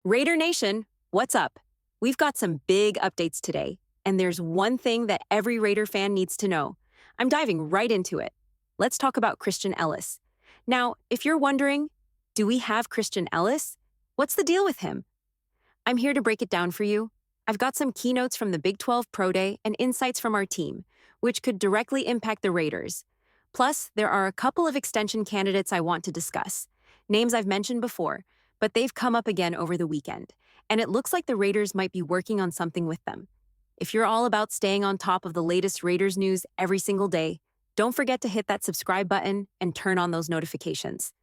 Raider Nation, what's up? We've got some big updates today, and there's one thing that every Raider fan needs to know. I'm diving right into it. Let's talk about Christian Ellis. Now, if you're wondering, do we have Christian Ellis? What's the deal with him? I'm here to break it down for you. I've got some keynotes from the Big 12 Pro Day and insights from our team, which could directly impact the Raiders. Plus, there are a couple of extension candidates I want to discuss. Names I've mentioned before, but they've come up again over the weekend, and it looks like the Raiders might be working on something with them. If you're all about staying on top of the latest Raiders news every single day, don't forget to hit that subscribe button and turn on those notifications.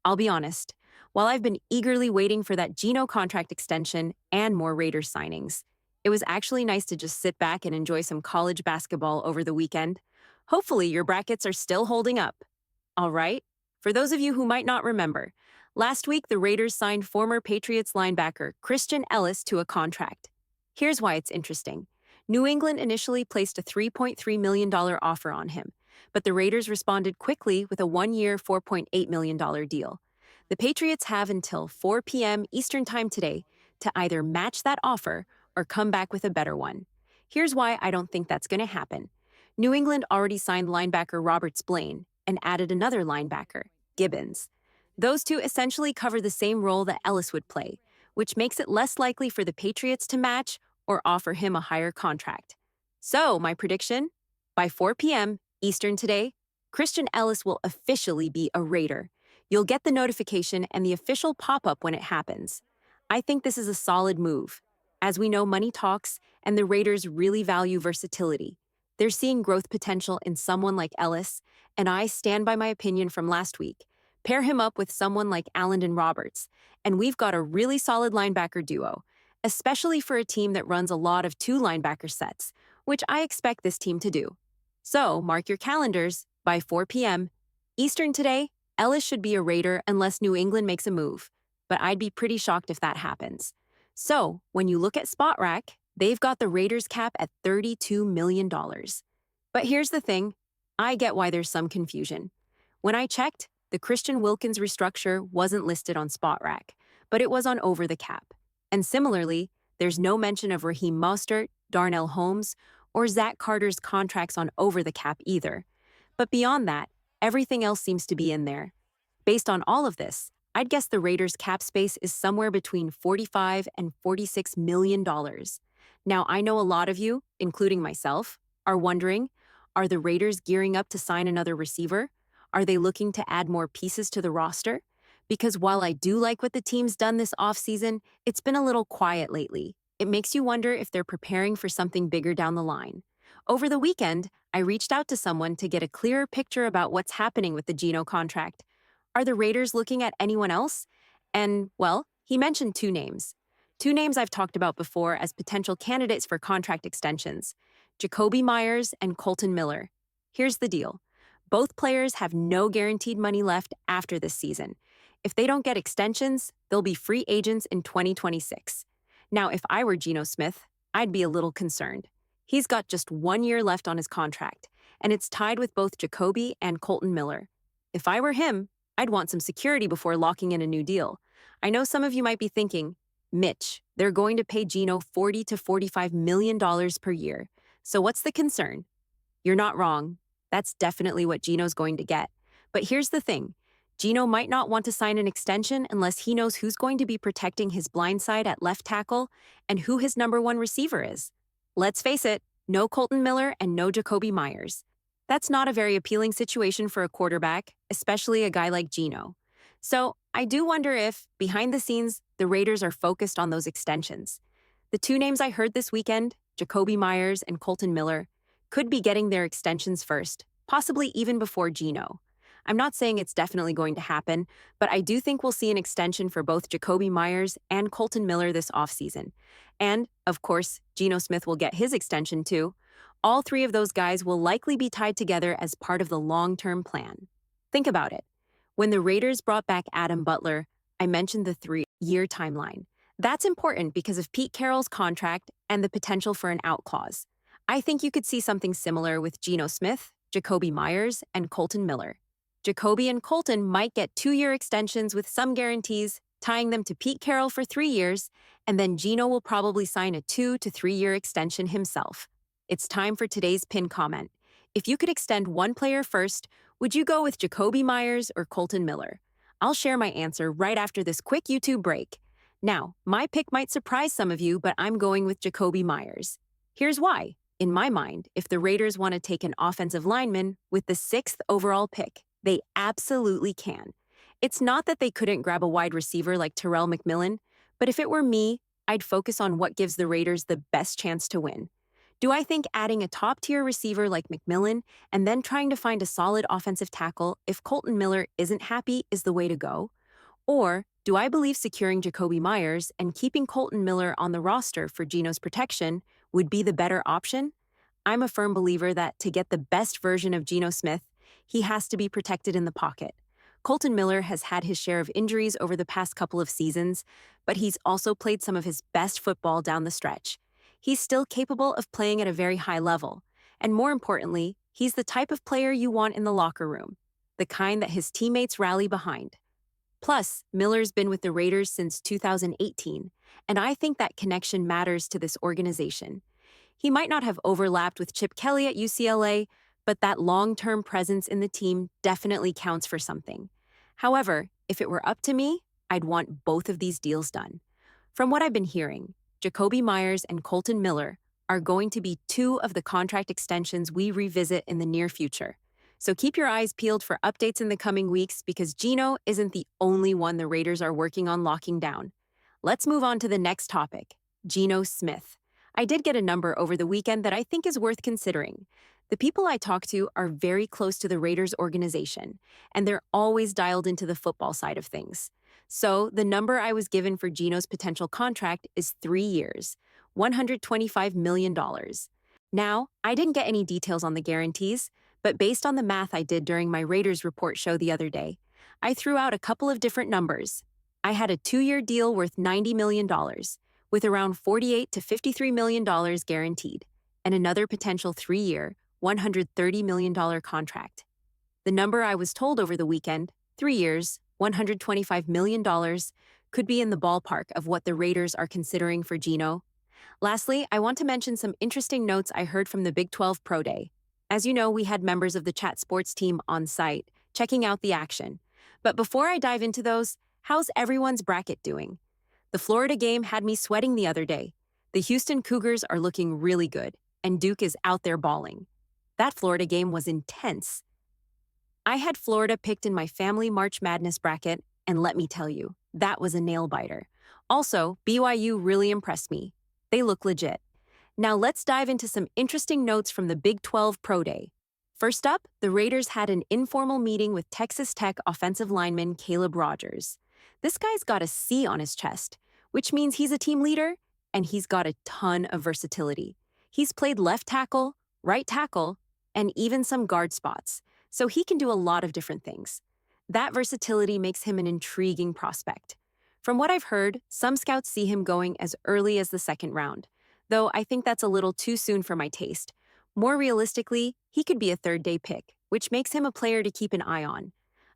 I'll be honest, while I've been eagerly waiting for that Geno contract extension and more Raiders signings, it was actually nice to just sit back and enjoy some college basketball over the weekend. Hopefully your brackets are still holding up. All right, for those of you who might not remember, last week the Raiders signed former Patriots linebacker Christian Ellis to a contract. Here's why it's interesting. New England initially placed a $3.3 million offer on him, but the Raiders responded quickly with a one-year $4.8 million deal. The Patriots have until 4 p.m. Eastern Time today to either match that offer or come back with a better one. Here's why I don't think that's going to happen. New England already signed linebacker Robert Spillane and added another linebacker, Gibbons. Those two essentially cover the same role that Ellis would play, which makes it less likely for the Patriots to match or offer him a higher contract. So, my prediction? By 4 p.m. Eastern today, Christian Ellis will officially be a Raider. You'll get the notification and the official pop-up when it happens. I think this is a solid move. As we know, money talks, and the Raiders really value versatility. They're seeing growth potential in someone like Ellis, and I stand by my opinion from last week. Pair him up with someone like Allen and Roberts, and we've got a really solid linebacker duo, especially for a team that runs a lot of two linebacker sets, which I expect this team to do. So, mark your calendars, by 4 p.m. Eastern today, Ellis should be a Raider unless New England makes a move, but I'd be pretty shocked if that happens. So, when you look at SpotRack, they've got the Raiders cap at $32 million. But here's the thing, I get why there's some confusion. When I checked, the Christian Wilkins restructure wasn't listed on SpotRack, but it was on Over the Cap. And similarly, there's no mention of Raheem Mostert, Darnell Holmes, or Zach Carter's contracts on Over the Cap either. But beyond that, everything else seems to be in there. Based on all of this, I'd guess the Raiders' cap space is somewhere between $45 and $46 million. Now, I know a lot of you, including myself, are wondering, are the Raiders gearing up to sign another receiver? Are they looking to add more pieces to the roster? Because while I do like what the team's done this offseason, it's been a little quiet lately. It makes you wonder if they're preparing for something bigger down the line. Over the weekend, I reached out to someone to get a clearer picture about what's happening with the Geno contract. Are the Raiders looking at anyone else? And, well, he mentioned two names. Two names I've talked about before as potential candidates for contract extensions, Jakobi Meyers and Kolton Miller. Here's the deal. Both players have no guaranteed money left after this season. If they don't get extensions, they'll be free agents in 2026. Now, if I were Geno Smith, I'd be a little concerned. He's got just 1 year left on his contract, and it's tied with both Jakobi and Kolton Miller. If I were him, I'd want some security before locking in a new deal. I know some of you might be thinking, Mitch, they're going to pay Geno $40 to $45 million per year. So what's the concern? You're not wrong. That's definitely what Geno's going to get. But here's the thing. Geno might not want to sign an extension unless he knows who's going to be protecting his blind side at left tackle and who his number one receiver is. Let's face it, no Kolton Miller and no Jakobi Meyers. That's not a very appealing situation for a quarterback, especially a guy like Geno. So I do wonder if, behind the scenes, the Raiders are focused on those extensions. The two names I heard this weekend, Jakobi Meyers and Kolton Miller, could be getting their extensions first, possibly even before Geno. I'm not saying it's definitely going to happen, but I do think we'll see an extension for both Jakobi Meyers and Kolton Miller this offseason. And, of course, Geno Smith will get his extension too. All three of those guys will likely be tied together as part of the long-term plan. Think about it. When the Raiders brought back Adam Butler, I mentioned the 3-year timeline. That's important because of Pete Carroll's contract and the potential for an out clause. I think you could see something similar with Geno Smith, Jakobi Meyers, and Kolton Miller. Jakobi and Kolton might get 2-year extensions with some guarantees, tying them to Pete Carroll for 3 years, and then Geno will probably sign a 2 to 3 year extension himself. It's time for today's pin comment. If you could extend one player first, would you go with Jakobi Meyers or Kolton Miller? I'll share my answer right after this quick YouTube break. Now, my pick might surprise some of you, but I'm going with Jakobi Meyers. Here's why. In my mind, if the Raiders want to take an offensive lineman with the 6th overall pick, they absolutely can. It's not that they couldn't grab a wide receiver like Terrell McMillan, but if it were me, I'd focus on what gives the Raiders the best chance to win. Do I think adding a top-tier receiver like McMillan and then trying to find a solid offensive tackle if Kolton Miller isn't happy is the way to go? Or do I believe securing Jakobi Meyers and keeping Kolton Miller on the roster for Geno's protection would be the better option? I'm a firm believer that to get the best version of Geno Smith, he has to be protected in the pocket. Kolton Miller has had his share of injuries over the past couple of seasons, but he's also played some of his best football down the stretch. He's still capable of playing at a very high level, and more importantly, he's the type of player you want in the locker room, the kind that his teammates rally behind. Plus, Miller's been with the Raiders since 2018, and I think that connection matters to this organization. He might not have overlapped with Chip Kelly at UCLA, but that long-term presence in the team definitely counts for something. However, if it were up to me, I'd want both of these deals done. From what I've been hearing, Jakobi Meyers and Kolton Miller are going to be 2 of the contract extensions we revisit in the near future. So keep your eyes peeled for updates in the coming weeks because Geno isn't the only one the Raiders are working on locking down. Let's move on to the next topic, Geno Smith. I did get a number over the weekend that I think is worth considering. The people I talk to are very close to the Raiders organization, and they're always dialed into the football side of things. So the number I was given for Geno's potential contract is 3 years, $125 million. Now, I didn't get any details on the guarantees, but based on the math I did during my Raiders report show the other day, I threw out a couple of different numbers. I had a 2-year deal worth $90 million, with around $48 to $53 million guaranteed, and another potential 3-year, $130 million contract. The number I was told over the weekend, 3 years, $125 million, could be in the ballpark of what the Raiders are considering for Geno. Lastly, I want to mention some interesting notes I heard from the Big 12 Pro Day. As you know, we had members of the Chat Sports team on site, checking out the action. But before I dive into those, how's everyone's bracket doing? The Florida game had me sweating the other day. The Houston Cougars are looking really good, and Duke is out there balling. That Florida game was intense. I had Florida picked in my family March Madness bracket, and let me tell you, that was a nail-biter. Also, BYU really impressed me. They look legit. Now let's dive into some interesting notes from the Big 12 Pro Day. First up, the Raiders had an informal meeting with Texas Tech offensive lineman Caleb Rogers. This guy's got a C on his chest, which means he's a team leader, and he's got a ton of versatility. He's played left tackle, right tackle, and even some guard spots, so he can do a lot of different things. That versatility makes him an intriguing prospect. From what I've heard, some scouts see him going as early as the 2nd round, though I think that's a little too soon for my taste. More realistically, he could be a 3rd-day pick, which makes him a player to keep an eye on.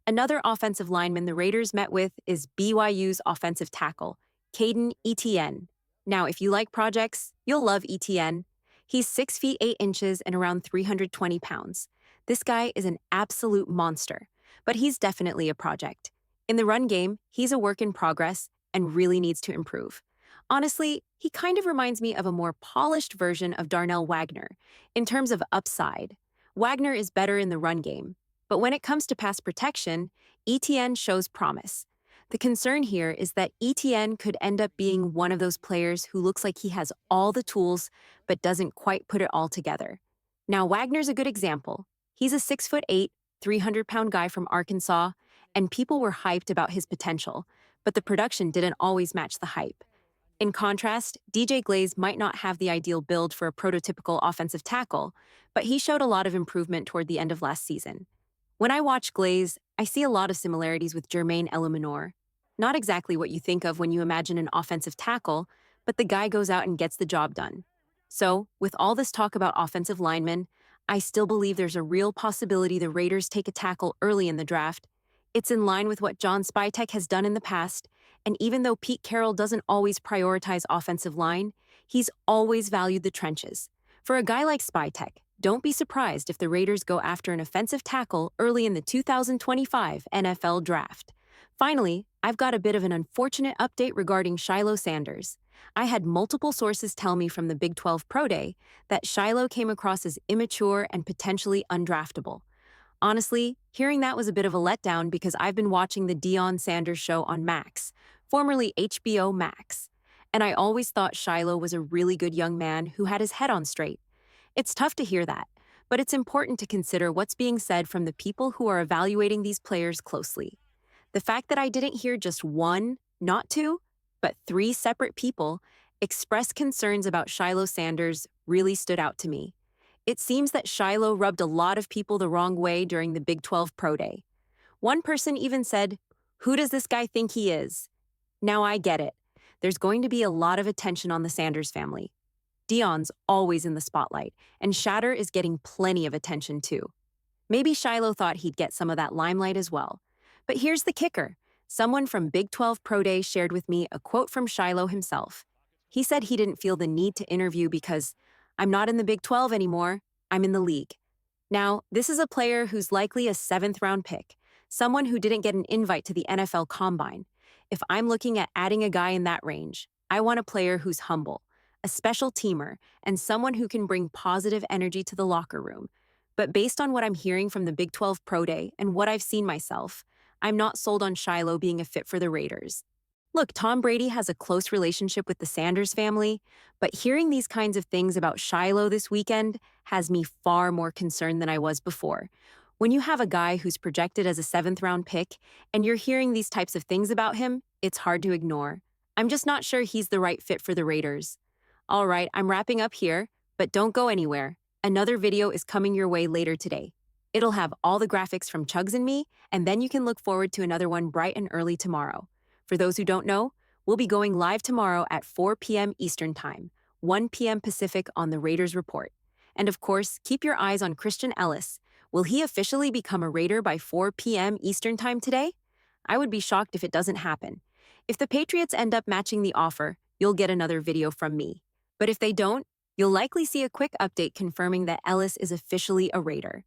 Another offensive lineman the Raiders met with is BYU's offensive tackle, Caden Etienne. Now, if you like projects, you'll love Etienne. He's 6 feet 8 inches and around 320 pounds. This guy is an absolute monster, but he's definitely a project. In the run game, he's a work in progress and really needs to improve. Honestly, he kind of reminds me of a more polished version of Darnell Wagner in terms of upside. Wagner is better in the run game, but when it comes to pass protection, Etienne shows promise. The concern here is that Etienne could end up being one of those players who looks like he has all the tools but doesn't quite put it all together. Now, Wagner's a good example. He's a 6'8", 300-pound guy from Arkansas, and people were hyped about his potential, but the production didn't always match the hype. In contrast, DJ Glaze might not have the ideal build for a prototypical offensive tackle, but he showed a lot of improvement toward the end of last season. When I watch Glaze, I see a lot of similarities with Jermaine Eluemunor. Not exactly what you think of when you imagine an offensive tackle, but the guy goes out and gets the job done. So, with all this talk about offensive linemen, I still believe there's a real possibility the Raiders take a tackle early in the draft. It's in line with what John Spytek has done in the past, And even though Pete Carroll doesn't always prioritize offensive line, he's always valued the trenches. For a guy like Spytek, don't be surprised if the Raiders go after an offensive tackle early in the 2025 NFL Draft. Finally, I've got a bit of an unfortunate update regarding Shiloh Sanders. I had multiple sources tell me from the Big 12 Pro Day that Shiloh came across as immature and potentially undraftable. Honestly, hearing that was a bit of a letdown because I've been watching the Deion Sanders show on Max, formerly HBO Max, and I always thought Shiloh was a really good young man who had his head on straight. It's tough to hear that, but it's important to consider what's being said from the people who are evaluating these players closely. The fact that I didn't hear just one, not two, but three separate people express concerns about Shiloh Sanders really stood out to me. It seems that Shiloh rubbed a lot of people the wrong way during the Big 12 Pro Day. One person even said, "Who does this guy think he is?" Now I get it. There's going to be a lot of attention on the Sanders family. Deion's always in the spotlight, and Shatter is getting plenty of attention too. Maybe Shiloh thought he'd get some of that limelight as well. But here's the kicker. Someone from Big 12 Pro Day shared with me a quote from Shiloh himself. He said he didn't feel the need to interview because, "I'm not in the Big 12 anymore, I'm in the league." Now, this is a player who's likely a seventh-round pick, someone who didn't get an invite to the NFL Combine. If I'm looking at adding a guy in that range, I want a player who's humble, a special teamer, and someone who can bring positive energy to the locker room. But based on what I'm hearing from the Big 12 Pro Day and what I've seen myself, I'm not sold on Shiloh being a fit for the Raiders. Look, Tom Brady has a close relationship with the Sanders family, but hearing these kinds of things about Shiloh this weekend has me far more concerned than I was before. When you have a guy who's projected as a seventh-round pick and you're hearing these types of things about him, it's hard to ignore. I'm just not sure he's the right fit for the Raiders. All right, I'm wrapping up here, but don't go anywhere. Another video is coming your way later today. It'll have all the graphics from Chugs and me, and then you can look forward to another one bright and early tomorrow. For those who don't know, we'll be going live tomorrow at 4 p.m. Eastern Time, 1 p.m. Pacific on the Raiders Report. And of course, keep your eyes on Christian Ellis. Will he officially become a Raider by 4 p.m. Eastern Time today? I would be shocked if it doesn't happen. If the Patriots end up matching the offer, you'll get another video from me. But if they don't, you'll likely see a quick update confirming that Ellis is officially a Raider.